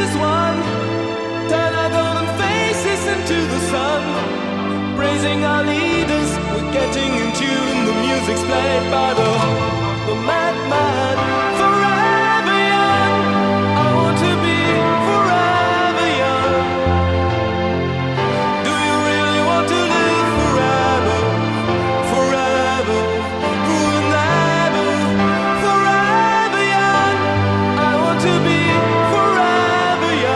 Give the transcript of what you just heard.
as one. Turn our golden faces into the sun. Praising our leaders, we're getting in tune. The music's played by the madman.